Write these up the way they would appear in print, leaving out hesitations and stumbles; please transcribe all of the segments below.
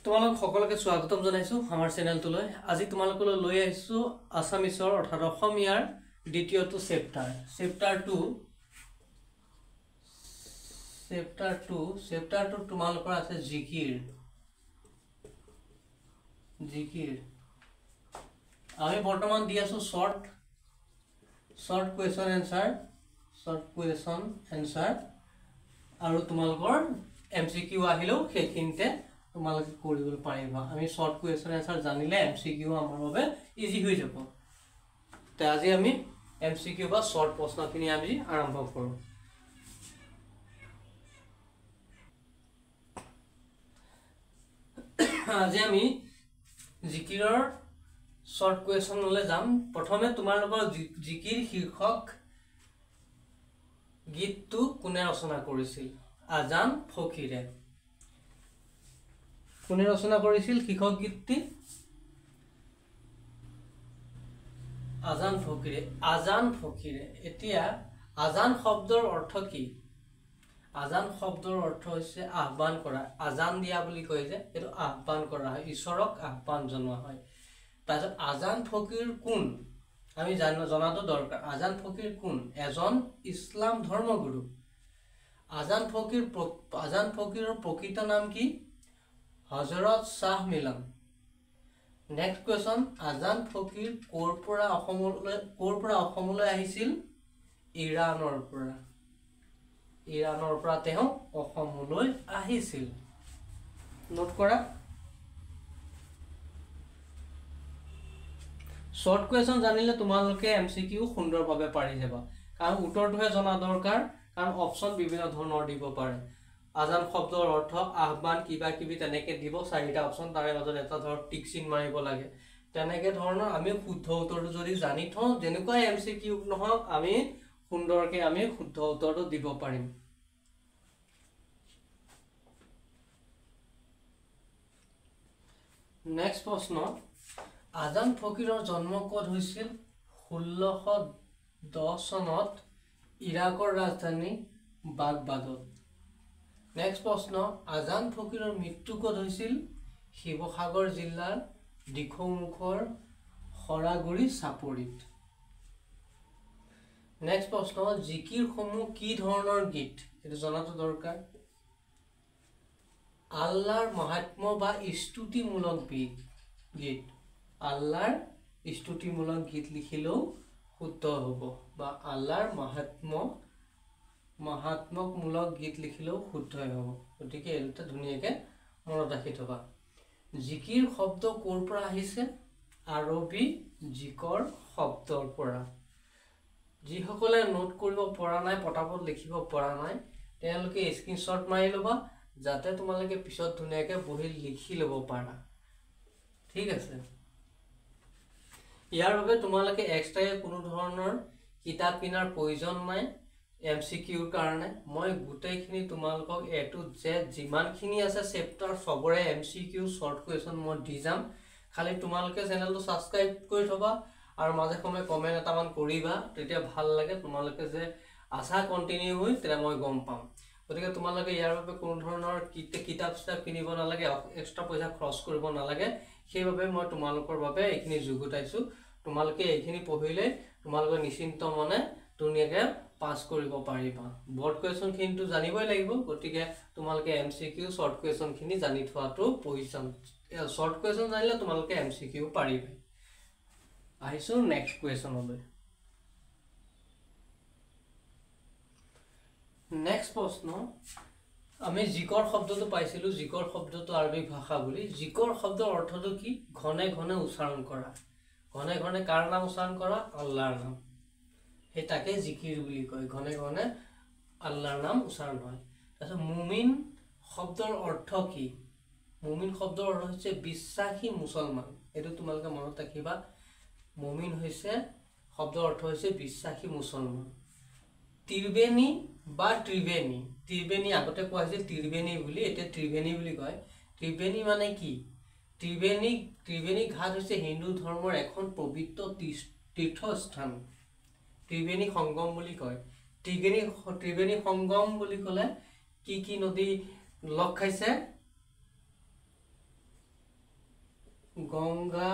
তোমালোক সকলোকে স্বাগতম জনাইছো আমাৰ চেনেলটোলৈ। আজি তোমালোকলৈ লৈ আহিছো আসামিছৰ অৰ্থাৎ অসমীয়াৰ দ্বিতীয়টো চেপ্টাৰ 2 তোমালোকৰ আছে জিকিৰ। আমি বৰ্তমান দি আছো শৰ্ট কুৱেশ্যন এনসাৰ আৰু তোমালোকৰ এমসিকিউ আহিলেও সেইখিনিতে তোমালোকে কৰিবলৈ পাৰিবা। আমি শৰ্ট কুৱেশ্যন এনসাৰ জানিলে এমসিকিউ আমাৰ বাবে ইজি হৈ যাব। তে আজি আমি এমসিকিউ বা শৰ্ট প্ৰশ্নখিনি আমি আৰম্ভ কৰোঁ। আজি আমি জিকিৰৰ শৰ্ট কুৱেশ্যনলৈ যাম। প্ৰথমে তোমালোকৰ জিকিৰ শীৰ্ষক গীতটো কোনে ৰচনা কৰিছিল? আজান ফকীৰে। কোনে ৰচনা কৰিছিল শীৰ্ষক গীতটি? আজান ফকীৰে। এতিয়া আজান শব্দৰ অৰ্থ কি? আজান শব্দৰ অৰ্থ হৈছে আহ্বান কৰা। আজান দিয়া বুলি কয় যে এইটো আহ্বান কৰা হয়, ঈশ্বৰক আহ্বান জনোৱা হয়। তাৰপিছত আজান ফকীৰ কোন? আমি জনাটো দৰকাৰ। আজান ফকীৰ কোন? এজন ইছলাম ধৰ্মগুৰু। আজান ফকীৰৰ প্ৰকৃত নাম কি? হযৰত শাহ মিলান। নেক্সট কুৱেশ্যন, আজান ফকীৰ ক'ৰ পৰা অসমলৈ আহিছিল? ইৰাণৰ পৰা তেওঁ অসমলৈ আহিছিল। নোট কৰা। শৰ্ট কুৱেশ্যন জানিলে তোমালোকে এমসিকিউ সুন্দৰভাৱে পাৰি যাবা, কাৰণ উত্তৰটোহে জনা দৰকাৰ, কাৰণ অপচন বিভিন্ন ধৰণৰ দিব পাৰে। আজান শব্দৰ অৰ্থ, আহ্বান, কিবা কিবি তেনেকে দিব 4টা অপচন, তাৰে মাজত এটা ধৰ টিক চিন মাৰিব লাগে। তেনেকে ধৰণৰ আমি শুদ্ধ উত্তৰটো যদি জানি থওঁ, যেনেকুৱা এমসিকিউ নহওক আমি সুন্দৰকে আমি শুদ্ধ উত্তৰটো দিব পাৰিম। নেক্সট প্ৰশ্ন, আজান ফকীৰৰ জন্ম ক'ত হৈছিল? 1610 চনত ইৰাকৰ ৰাজধানী বাগদাদত। নেক্সট প্ৰশ্ন, আজান ফকীৰৰ মৃত্যু ক'ত হৈছিল? শিৱসাগৰ জিলাৰ দিখৌমুখৰ সৰাগুৰি চাপৰিত। নেক্সট প্ৰশ্ন, জিকিৰসমূহ কি ধৰণৰ গীত? এইটো জনাটো দৰকাৰ। আল্লাহৰ মাহাত্ম্য বা স্তুতিমূলক গীত। আল্লাহৰ স্তুতিমূলক গীত লিখিলেও শুদ্ধ হ'ব, বা আল্লাহৰ মাহাত্ম্যমূলক গীত লিখিলেও শুদ্ধই হ'ব। গতিকে এই দুটা ধুনীয়াকৈ মনত ৰাখি থবা। জিকিৰ শব্দ ক'ৰ পৰা আহিছে? আৰবী জিকৰ শব্দৰ পৰা। যিসকলে নোট কৰিব পৰা নাই, পটাপট লিখিব পৰা নাই, তেওঁলোকে স্ক্ৰীনশ্বট মাৰি ল'বা, যাতে তোমালোকে পিছত ধুনীয়াকৈ বহি লিখি ল'ব পাৰা। ঠিক আছে। ইয়াৰ বাবে তোমালোকে এক্সট্ৰাকৈ কোনো ধৰণৰ কিতাপ কিনাৰ প্ৰয়োজন নাই। এমসিকিউৰ কাৰণে মই গোটেইখিনি তোমালোকক A to Z যিমানখিনি আছে চেপ্টাৰ সবৰে এমসিকিউ শৰ্ট কুৱেশ্যন মই দি যাম। খালি তোমালোকে চেনেলটো সাবস্ক্ৰাইব কৰি থবা আৰু মাজে সময়ে কমেন্ট এটামান কৰিবা, তেতিয়া ভাল লাগে। তোমালোকে যে আশা কন্টিনিউ হৈ তেতিয়া মই গম পাম। গতিকে তোমালোকে ইয়াৰ বাবে কোনো ধৰণৰ কিতাপ কিনিব নালাগে, এক্সট্ৰা পইচা খৰচ কৰিব নালাগে। সেইবাবে মই তোমালোকৰ বাবে এইখিনি যুগুতাইছো। তোমালোকে এইখিনি পঢ়িলে তোমালোকে নিশ্চিন্ত মনে ধুনীয়াকৈ পাস কৰিব পাৰিবা। বৰ্ড কুৱেশ্যন খিনিটো জানিবই লাগিব, গতিকে তোমালোকে এমসিকিউ শৰ্ট কুৱেশ্যন খিনি জানি থোৱাটো প্ৰয়োজন। শৰ্ট কুৱেশ্যন জানিলে তোমালোকে এমসিকিউ পাৰিবা। আহিছো নেক্সট কুৱেশ্যনলৈ। নেক্সট প্ৰশ্ন, আমি জিকৰ শব্দটো পাইছিলো, জিকৰ শব্দটো আৰবিক ভাষা বুলি। জিকৰ শব্দৰ অৰ্থটো কি? ঘনে ঘনে উচ্চাৰণ কৰা। ঘনে ঘনে কাৰ নাম উচ্চাৰণ কৰা? আল্লাহৰ নাম। সেই তাকে জিকিৰ বুলি কয়। ঘনে ঘনে আল্লাহৰ নাম উচ্চাৰণ হয়। তাৰপিছত মুমিন শব্দৰ অৰ্থ কি? মুমিন শব্দৰ অৰ্থ হৈছে বিশ্বাসী মুছলমান। এইটো তোমালোকে মনত ৰাখিবা। মুমিন হৈছে শব্দৰ অৰ্থ হৈছে বিশ্বাসী মুছলমান। ত্ৰিবেণী বা ত্ৰিবেণী আগতে কোৱা হৈছিল ত্ৰিবেণী বুলি, এতিয়া ত্ৰিবেণী বুলি কয়। ত্ৰিবেণী মানে কি? ত্ৰিবেণী ঘাট হৈছে হিন্দু ধৰ্মৰ এখন পবিত্ৰ তীৰ্থস্থান। ত্ৰিবেণী সংগম বুলি কয়। ত্ৰিবেণী সংগম বুলি ক'লে কি কি নদী লগ খাইছে? গংগা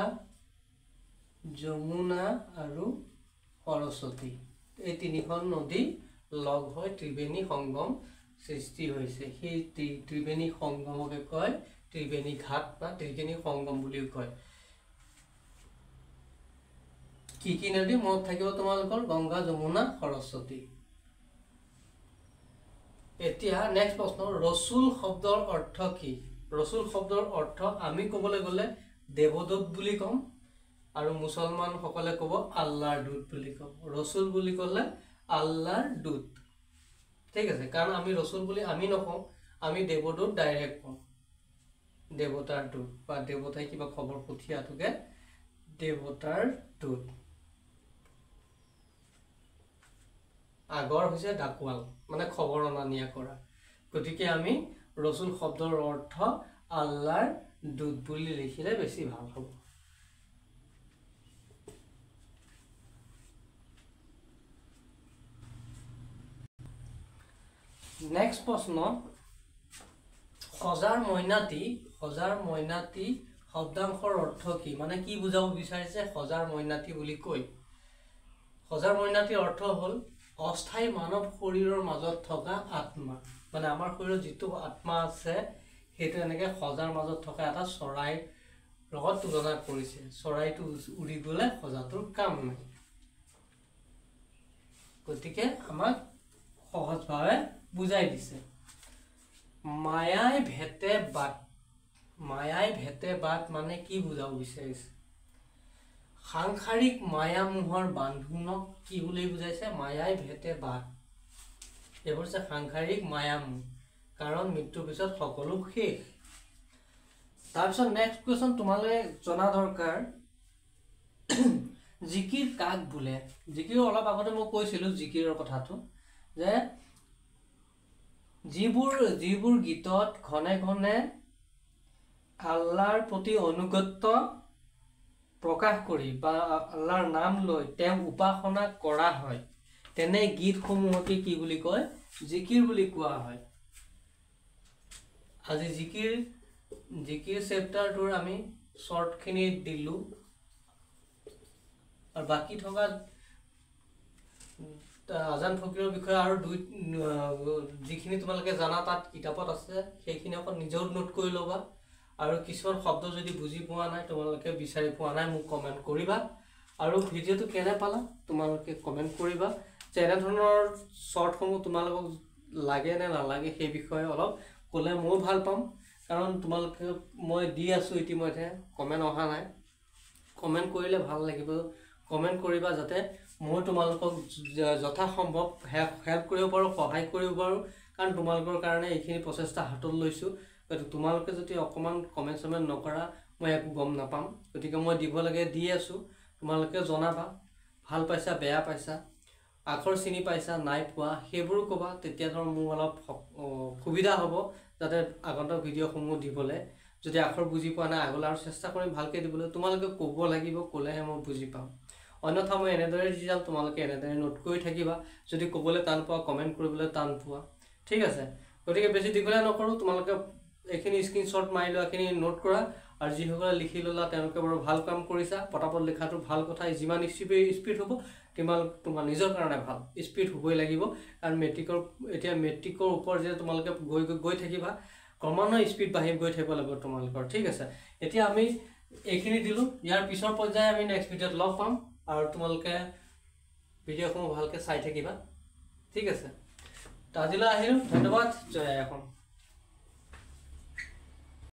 যমুনা আৰু সৰস্বতী এই তিনিখন নদী লগ হৈ ত্ৰিবেণী সংগম সৃষ্টি হৈছে সেই ত্ৰিবেণী সংগমকে কয় ত্ৰিবেণী ঘাট বা ত্ৰিবেণী সংগম বুলিও কয় কি নদী মনত থাকিব তোমালোকৰ গংগা যমুনা সৰস্বতী এতিয়া নেক্সট প্ৰশ্ন ৰসুল শব্দৰ অৰ্থ কি ৰসুল শব্দৰ অৰ্থ আমি ক'বলৈ গ'লে দেৱদূত বুলি কম আৰু মুছলমান সকলে ক'ব আল্লাহৰ দূত বুলি কম ৰসুল বুলি ক'লে আল্লাহৰ দূত ঠিক আছে কাৰণ আমি ৰসুল বুলি আমি নকওঁ আমি দেৱদূত ডাইৰেক্ট কওঁ দেৱতাৰ দূত বা দেৱতাই কিবা খবৰ পঠিয়াটোকে দেৱতাৰ দূত আগৰ হৈছে ডাকৱাল মানে খবৰ অনা নিয়া কৰা গতিকে আমি ৰসুল শব্দৰ অৰ্থ আল্লাহৰ দূত বুলি লিখিলে বেছি ভাল হ'ব নেক্সট প্ৰশ্ন হজাৰ মইনাটি শব্দাংশৰ অৰ্থ কি মানে কি বুজাব বিচাৰিছে হজাৰ মইনাটি বুলি কৈ হজাৰ মইনাটিৰ অৰ্থ হ'ল অস্থায়ী মানৱ শৰীৰৰ মাজত থকা আত্মা মানে আমাৰ শৰীৰত যিটো আত্মা আছে সেইটো এনেকৈ সজাৰ মাজত থকা এটা চৰাইৰ লগত তুলনা কৰিছে চৰাইটো উৰি গ'লে সজাটোৰ কাম নাই গতিকে আমাক সহজভাৱে বুজাই দিছে মায়াই ভেটে বাট মানে কি বুজাব বিচাৰিছে সাংসাৰিক মায়া মোহৰ বান্ধোনক কি বুলি বুজাইছে মায়াই ভেটে বাট এইবোৰ হৈছে সাংসাৰিক মায়া মোহ কাৰণ মৃত্যুৰ পিছত সকলো শেষ তাৰপিছত নেক্সট কুৱেশ্যন তোমালোকে জনা দৰকাৰ জিকিৰ কাক বোলে জিকিৰ অলপ আগতে মই কৈছিলো জিকিৰৰ কথাটো যে যিবোৰ গীতত ঘনে ঘনে আল্লাহৰ প্ৰতি অনুগত্য প্ৰকাশ কৰি বা আল্লাহৰ নাম লৈ তেওঁ উপাসনা কৰা হয় তেনে গীতসমূহকে কি বুলি কয় জিকিৰ বুলি কোৱা হয় আজি জিকিৰ চেপ্টাৰটোৰ আমি শৰ্টখিনি দিলো আৰু বাকি থকা আজান ফকিৰৰ বিষয়ে আৰু যিখিনি তোমালোকে জানা তাত কিতাপত আছে সেইখিনি অকল নিজেও নোট কৰি ল'বা আৰু কিছুমান শব্দ যদি বুজি পোৱা নাই তোমালোকে বিচাৰি পোৱা নাই মোক কমেণ্ট কৰিবা আৰু ভিডিঅ'টো কেনে পালা তোমালোকে কমেণ্ট কৰিবা যে এনেধৰণৰ শ্বৰ্টসমূহ তোমালোকক লাগে নে নালাগে সেই বিষয়ে অলপ ক'লে মই ভাল পাম কাৰণ তোমালোকে মই দি আছোঁ ইতিমধ্যে কমেণ্ট অহা নাই কমেণ্ট কৰিলে ভাল লাগিব কমেণ্ট কৰিবা যাতে মই তোমালোকক যথাসম্ভৱ হেল্প কৰিব পাৰোঁ সহায় কৰিব পাৰোঁ কাৰণ তোমালোকৰ কাৰণে এইখিনি প্ৰচেষ্টা হাতত লৈছোঁ গতিকে তোমালোকে যদি অকণমান কমেণ্ট নকৰা মই একো গম নাপাম গতিকে মই দিব লাগে দি আছোঁ তোমালোকে জনাবা ভাল পাইছা বেয়া পাইছা আখৰ চিনি পাইছা নাই পোৱা সেইবোৰো ক'বা তেতিয়া ধৰ মোৰ অলপ সুবিধা হ'ব যাতে আগন্তুক ভিডিঅ'সমূহ দিবলৈ যদি আখৰ বুজি পোৱা নাই আগলৈ আৰু চেষ্টা কৰিম ভালকৈ দিবলৈ তোমালোকে ক'ব লাগিব ক'লেহে মই বুজি পাম অন্যথা মই এনেদৰে দি যাম তোমালোকে এনেদৰে নোট কৰি থাকিবা যদি ক'বলৈ টান পোৱা কমেণ্ট কৰিবলৈ টান পোৱা ঠিক আছে গতিকে বেছি দীঘলীয়া নকৰোঁ তোমালোকে এইখিনি স্ক্ৰীনশ্বট মাৰি লোৱা এইখিনি নোট কৰা আৰু যিসকলে লিখি ল'লা তেওঁলোকে বাৰু ভাল কাম কৰিছা পটাপট লিখাটো ভাল কথা যিমান স্পীড হ'ব তোমাৰ নিজৰ কাৰণে ভাল স্পীড হ'বই লাগিব কাৰণ মেট্ৰিকৰ ওপৰত যে তোমালোকে গৈ থাকিবা ক্ৰমান্বয়ে স্পীড বাঢ়ি গৈ থাকিব লাগিব তোমালোকৰ ঠিক আছে এতিয়া আমি এইখিনি দিলোঁ ইয়াৰ পিছৰ পৰ্যায়ে আমি নেক্সট ভিডিঅ'ত লগ পাম আৰু তোমালোকে ভিডিঅ'সমূহ ভালকৈ চাই থাকিবা ঠিক আছে আজিলৈ আহিলোঁ ধন্যবাদ জয় অসম